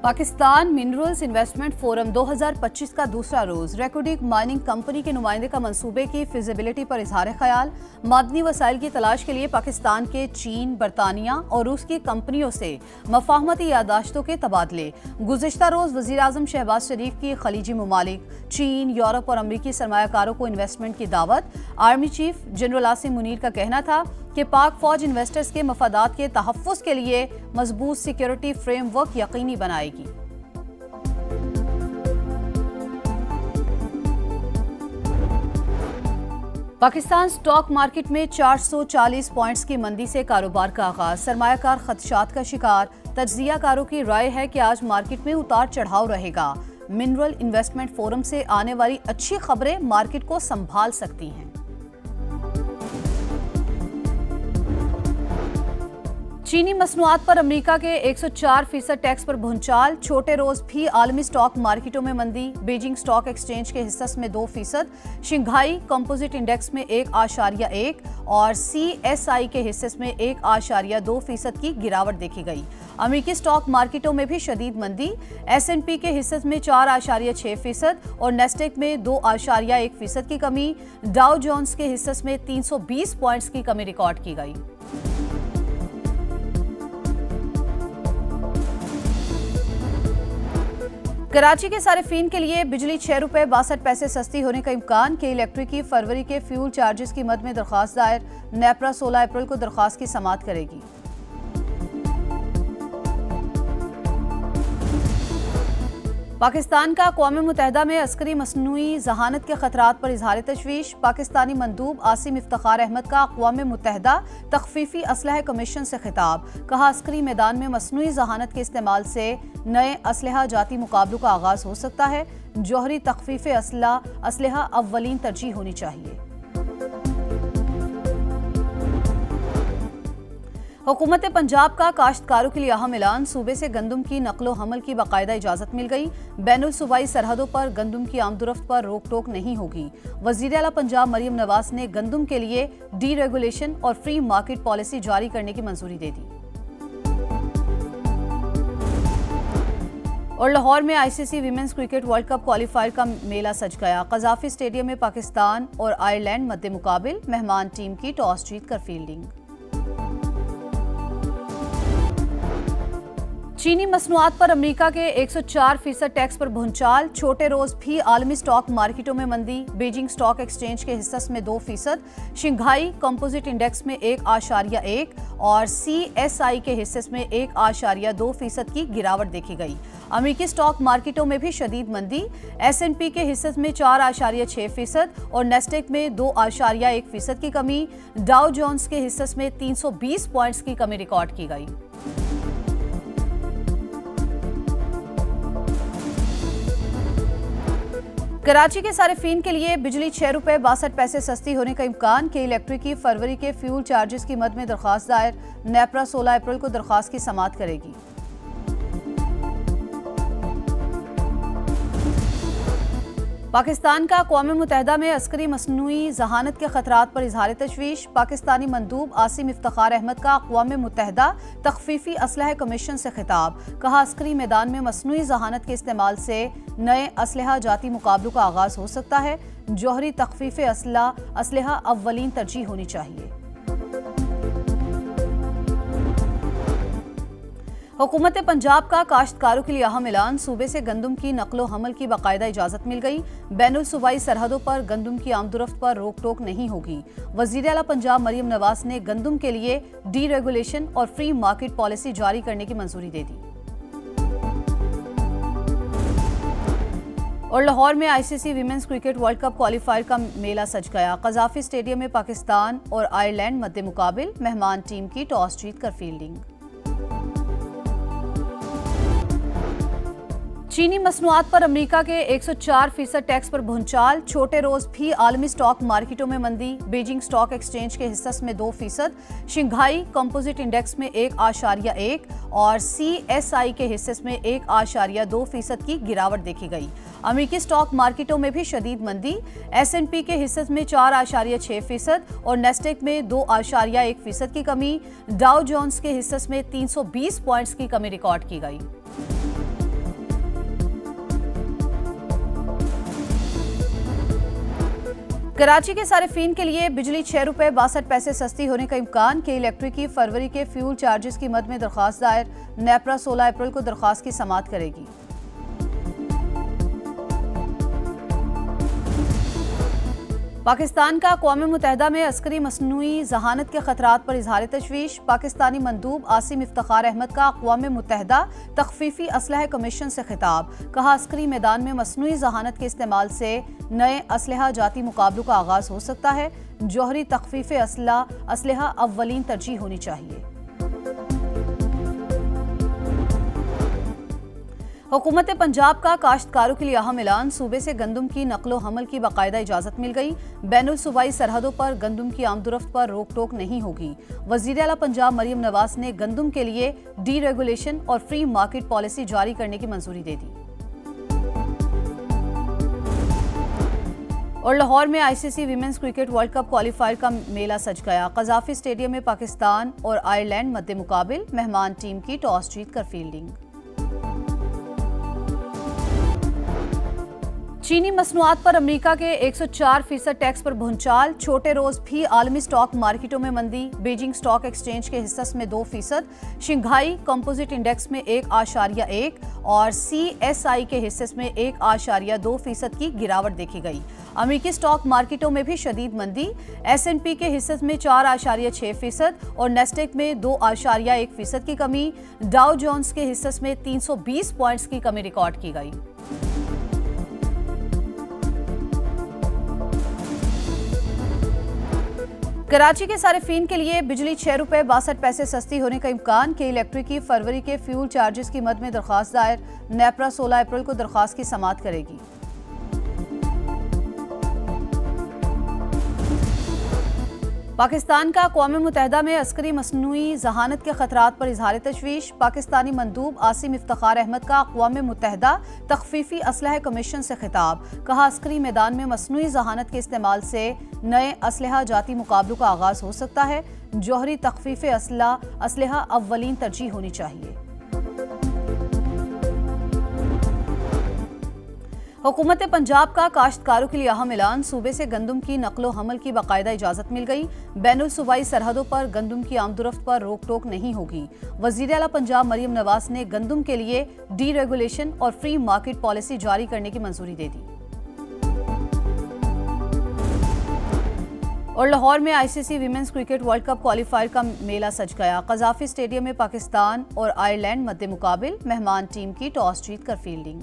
Pakistan minerals investment forum 2025 का दूसरा रोज Reko Diq mining company के नुमाइंदे का मंसूबे की फिजिबिलिटी पर इजहार ख्याल। मादनी वसाइल की तलाश के लिए पाकिस्तान के चीन, बरतानिया और रूस की कंपनियों से मफाहमती यादाश्तों के तबादले। गुज़िश्ता रोज वज़ीर आज़म शहबाज शरीफ की खलीजी ममालिक, चीन, यूरोप और अमरीकी सरमायाकारों को इन्वेस्टमेंट की दावत। Army chief general Asim Munir का कहना था कि पाक फौज इन्वेस्टर्स के मफादात के तहफ़्फ़ुज़ के लिए मजबूत सिक्योरिटी फ्रेमवर्क यकीनी बनाएगी। पाकिस्तान स्टॉक मार्केट में 440 पॉइंट्स की मंदी से कारोबार का आगाज। सरमायाकार खदशात का शिकार। तज्जियाकारों की राय है कि आज मार्केट में उतार चढ़ाव रहेगा। मिनरल इन्वेस्टमेंट फोरम से आने वाली अच्छी खबरें मार्केट को संभाल सकती हैं। चीनी मसनूआत पर अमेरिका के 104% टैक्स पर भूंचाल। छोटे रोज भी आलमी स्टॉक मार्केटों में मंदी। बीजिंग स्टॉक एक्सचेंज के हिस्से में 2%, शंघाई कंपोजिट इंडेक्स में 1.1 और CSI के हिस्से में 1.2% की गिरावट देखी गई। अमेरिकी स्टॉक मार्केटों में भी शदीद मंदी। S&P के हिस्से में 4.6% और नेस्डेक में 2.1% की कमी। डाउ जोन्स के हिस्से में 320 पॉइंट्स की कमी रिकॉर्ड की गई। कराची के सारिफीन के लिए बिजली 6 रुपये 62 पैसे सस्ती होने का इम्कान। के इलेक्ट्रिक की फरवरी के फ्यूल चार्जेस की मद में दरख्वास्त दायर। नेपरा 16 अप्रैल को दरख्वास्त की समाअत करेगी। पाकिस्तान का अक़वाम मुत्तहिदा में अस्करी मसनूई जहानत के खतरात पर इजहार तशवीश। पाकिस्तानी मंदूब आसिम इफ्तिखार अहमद का अक़वाम मुत्तहिदा तख़फ़ीफ़ी असलहा कमीशन से खिताब। कहा, अस्करी मैदान में मसनूई जहानत के इस्तेमाल से नए असलहा जाती मुकाबलों का आगाज हो सकता है। जौहरी तख़फ़ीफ़े असलहा अव्वलीन तरजीह होनी चाहिए। हुकूमत पंजाब का काश्तकारों के लिए अहम ऐलान। सूबे से गंदम की नकलो हमल की बाकायदा इजाजत मिल गई। बैनुल सूबाई सरहदों पर गंदम की आमदोरफ्त पर रोक टोक नहीं होगी। वज़ीर आला पंजाब मरियम नवाज ने गंदम के लिए डीरेगुलेशन और फ्री मार्केट पॉलिसी जारी करने की मंजूरी दे दी। और लाहौर में ICC women's cricket world cup qualifier का मेला सज गया। कज़ाफी स्टेडियम में पाकिस्तान और आयरलैंड मद्दे मुकाबिल। मेहमान टीम की टॉस जीतकर फील्डिंग। चीनी मसनूआत पर अमेरिका के 104% टैक्स पर भूंचाल। छोटे रोज भी आलमी स्टॉक मार्केटों में मंदी। बीजिंग स्टॉक एक्सचेंज के हिस्से में 2%, शंघाई कंपोजिट इंडेक्स में 1.1 और CSI के हिस्से में 1.2% की गिरावट देखी गई। अमेरिकी स्टॉक मार्केटों में भी शदीद मंदी। S&P के हिस्से में 4.6% और नेस्डेक में 2.1% की कमी। डाउ जोन्स के हिस्से में 320 पॉइंट्स की कमी रिकॉर्ड की गई। कराची के सारिफीन के लिए बिजली 6 रुपये 62 पैसे सस्ती होने का इम्कान। के इलेक्ट्रिक की फरवरी के फ्यूल चार्जेस की मद में दरख्वास्त दायर। नेपरा 16 अप्रैल को दरख्वास्त की समाअत करेगी। पाकिस्तान का अक़वाम मुत्तहिदा में अस्करी मसनूई जहानत के खतरात पर इजहार तशवीश। पाकिस्तानी मंदूब आसिम इफ्तिखार अहमद का अक़वाम मुत्तहिदा तख़फ़ीफ़ी असलहा कमीशन से खिताब। कहा, अस्करी मैदान में मसनूई जहानत के इस्तेमाल से नए असलहा जाती मुकाबलों का आगाज हो सकता है। जौहरी तख़फ़ीफ़े असलहा अव्वलीन तरजीह होनी चाहिए। हुकूमत पंजाब का काश्तकारों के लिए अहम ऐलान। सूबे से गंदम की नकलो हमल की बाकायदा इजाजत मिल गई। बैनुल सूबाई सरहदों पर गंदम की आमदोरफ्त पर रोक टोक नहीं होगी। वज़ीर आला पंजाब मरियम नवाज ने गंदम के लिए डीरेगुलेशन और फ्री मार्केट पॉलिसी जारी करने की मंजूरी दे दी। और लाहौर में ICC women's cricket world cup qualifier का मेला सज गया। कज़ाफी स्टेडियम में पाकिस्तान और आयरलैंड मद्दे मुकाबिल। मेहमान टीम की टॉस जीतकर फील्डिंग। चीनी मसनूआत पर अमेरिका के 104% टैक्स पर भूंचाल। छोटे रोज भी आलमी स्टॉक मार्केटों में मंदी। बीजिंग स्टॉक एक्सचेंज के हिस्से में 2%, शंघाई कंपोजिट इंडेक्स में 1.1 और CSI के हिस्से में 1.2% की गिरावट देखी गई। अमेरिकी स्टॉक मार्केटों में भी शदीद मंदी। S&P के हिस्से में 4.6% और नेस्डेक में 2.1% की कमी। डाउ जोन्स के हिस्से में 320 पॉइंट्स की कमी रिकॉर्ड की गई। कराची के सारिफीन के लिए बिजली 6 रुपये 62 पैसे सस्ती होने का इम्कान। के इलेक्ट्रिक की फरवरी के फ्यूल चार्जेस की मद में दरख्वास्त दायर। नेपरा 16 अप्रैल को दरख्वास्त की समाअत करेगी। पाकिस्तान का अक़वाम मुत्तहिदा में अस्करी मसनूई जहानत के खतरात पर इजहार तशवीश। पाकिस्तानी मंदूब आसिम इफ्तिखार अहमद का अक़वाम मुत्तहिदा तख़फ़ीफ़ी असलहा कमीशन से खिताब। कहा, अस्करी मैदान में मसनूई जहानत के इस्तेमाल से नए असलहा जाती मुकाबलों का आगाज़ हो सकता है। जौहरी तख़फ़ीफ़ असलहा अव्वलीन तरजीह होनी चाहिए। हुकूमत पंजाब का काश्तकारों के लिए अहम ऐलान। सूबे से गंदम की नकलो हमल की बाकायदा इजाज़त मिल गई। बैनुल सूबाई सरहदों पर गंदम की आमदोरफ्त पर रोक टोक नहीं होगी। वज़ीर आला पंजाब मरियम नवाज ने गंदम के लिए डी रेगुलेशन और फ्री मार्केट पॉलिसी जारी करने की मंजूरी दे दी। और लाहौर में ICC women's cricket world cup qualifier का मेला सज गया। कज़ाफी स्टेडियम में पाकिस्तान और आयरलैंड मद्दे मुकाबिल। मेहमान टीम की टॉस जीतकर फील्डिंग। चीनी मसनूआत पर अमेरिका के 104% टैक्स पर भूंचाल। छोटे रोज भी आलमी स्टॉक मार्केटों में मंदी। बीजिंग स्टॉक एक्सचेंज के हिस्सस में 2%, शंघाई कंपोजिट इंडेक्स में 1.1 और CSI के हिस्से में 1.2% की गिरावट देखी गई। अमेरिकी स्टॉक मार्केटों में भी शदीद मंदी। S&P के हिस्से में 4.6% और नेस्डेक में 2.1% की कमी। डाउ जोन्स के हिस्से में 320 पॉइंट्स की कमी रिकॉर्ड की गई। कराची के सारिफीन के लिए बिजली 6 रुपये 62 पैसे सस्ती होने का इम्कान। के इलेक्ट्रिक की फरवरी के फ्यूल चार्जेस की मद में दरख्वास्त दायर। नेपरा 16 अप्रैल को दरख्वास्त की समाअत करेगी। पाकिस्तान का अक़वाम मुत्तहिदा में अस्करी मसनूई जहानत के खतरात पर इजहार तशवीश। पाकिस्तानी मंदूब आसिम इफ्तिखार अहमद का अक़वाम मुत्तहिदा तख़फ़ीफ़ी असलहा कमीशन से खिताब। कहा, अस्करी मैदान में मसनूई जहानत के इस्तेमाल से नए असलहा जाती मुकाबलों का आगाज़ हो सकता है। जौहरी तख़फ़ीफ़ असलहा अव्वलीन तरजीह होनी चाहिए। हुकूमत पंजाब का काश्तकारों के लिए अहम ऐलान। सूबे से गंदम की नकलो हमल की बाकायदा इजाज़त मिल गई। बैनुल सूबाई सरहदों पर गंदम की आमदोरफ्त पर रोक टोक नहीं होगी। वज़ीर आला पंजाब मरियम नवाज ने गंदम के लिए डी रेगुलेशन और फ्री मार्केट पॉलिसी जारी करने की मंजूरी दे दी। और लाहौर में ICC women's cricket world cup qualifier का मेला सज गया। कज़ाफी स्टेडियम में पाकिस्तान और आयरलैंड मद्दे मुकाबिल। मेहमान टीम की टॉस जीतकर फील्डिंग।